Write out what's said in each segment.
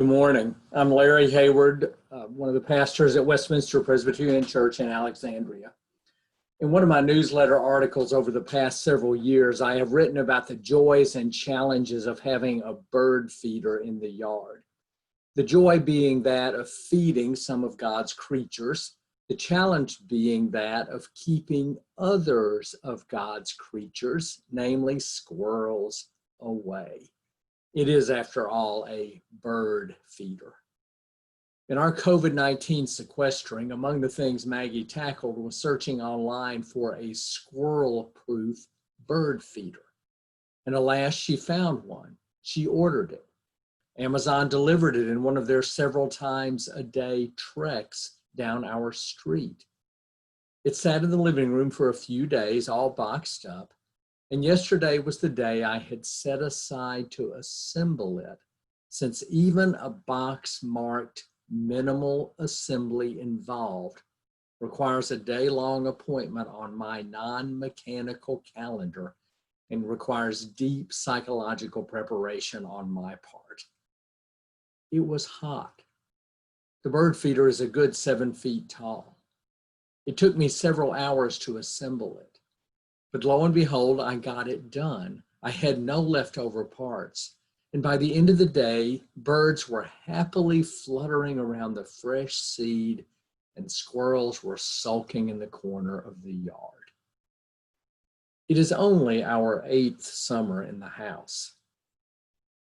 Good morning. I'm Larry Hayward, one of the pastors at Westminster Presbyterian Church in Alexandria. In one of my newsletter articles over the past several years, I have written about the joys and challenges of having a bird feeder in the yard. The joy being that of feeding some of God's creatures, the challenge being that of keeping others of God's creatures, namely squirrels, away. It is, after all, a bird feeder. In our COVID-19 sequestering, among the things Maggie tackled was searching online for a squirrel-proof bird feeder. And alas, she found one. She ordered it. Amazon delivered it in one of their several times a day treks down our street. It sat in the living room for a few days, all boxed up. And yesterday was the day I had set aside to assemble it, since even a box marked minimal assembly involved requires a day-long appointment on my non-mechanical calendar and requires deep psychological preparation on my part. It was hot. The bird feeder is a good 7 feet tall. It took me several hours to assemble it. But lo and behold, I got it done. I had no leftover parts. And by the end of the day, birds were happily fluttering around the fresh seed and squirrels were sulking in the corner of the yard. It is only our 8th summer in the house.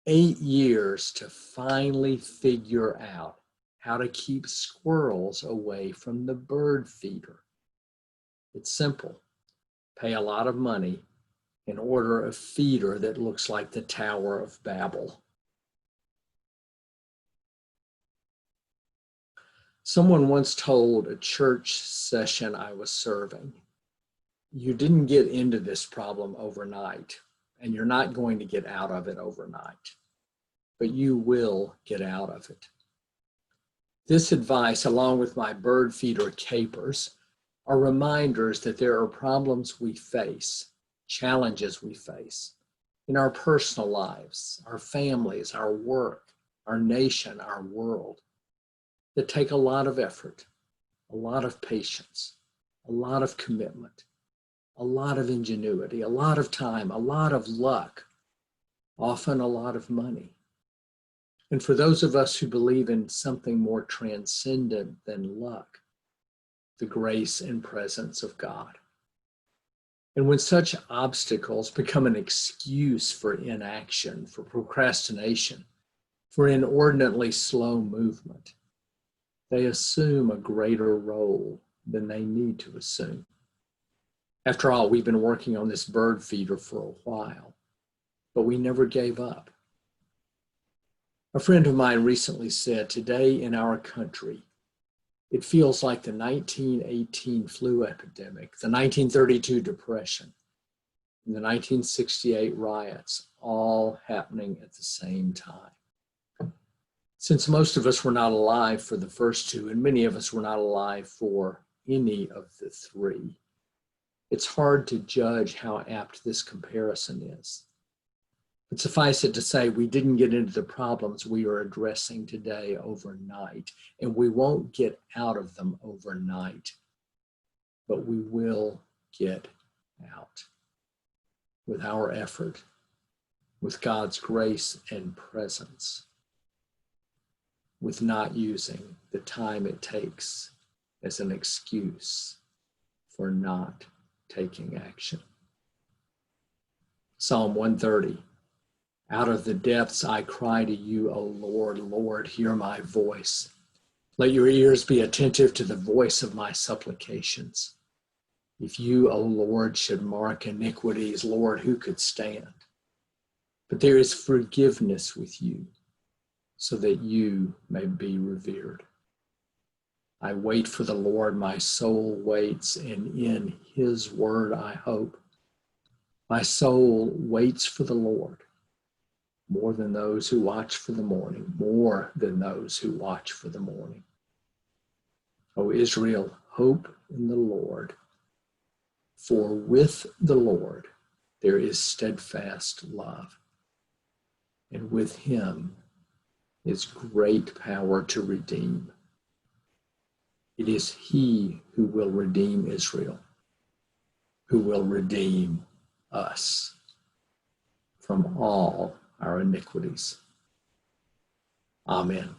8 years to finally figure out how to keep squirrels away from the bird feeder. It's simple. Pay a lot of money and order a feeder that looks like the Tower of Babel. Someone once told a church session I was serving, you didn't get into this problem overnight, and you're not going to get out of it overnight, but you will get out of it. This advice, along with my bird feeder capers, are reminders that there are problems we face, challenges we face in our personal lives, our families, our work, our nation, our world, that take a lot of effort, a lot of patience, a lot of commitment, a lot of ingenuity, a lot of time, a lot of luck, often a lot of money. And for those of us who believe in something more transcendent than luck, the grace and presence of God. And when such obstacles become an excuse for inaction, for procrastination, for inordinately slow movement, they assume a greater role than they need to assume. After all, we've been working on this bird feeder for a while, but we never gave up. A friend of mine recently said, today in our country, it feels like the 1918 flu epidemic, the 1932 depression, and the 1968 riots, all happening at the same time. Since most of us were not alive for the first two, and many of us were not alive for any of the three, it's hard to judge how apt this comparison is. But suffice it to say, we didn't get into the problems we are addressing today overnight, and we won't get out of them overnight, but we will get out with our effort, with God's grace and presence, with not using the time it takes as an excuse for not taking action. Psalm 130. Out of the depths I cry to you, O Lord, Lord, hear my voice. Let your ears be attentive to the voice of my supplications. If you, O Lord, should mark iniquities, Lord, who could stand? But there is forgiveness with you, so that you may be revered. I wait for the Lord, my soul waits, and in his word I hope. My soul waits for the Lord. More than those who watch for the morning, more than those who watch for the morning. O Israel, hope in the Lord, for with the Lord there is steadfast love, and with him his great power to redeem. It is he who will redeem Israel, who will redeem us from all our iniquities. Amen.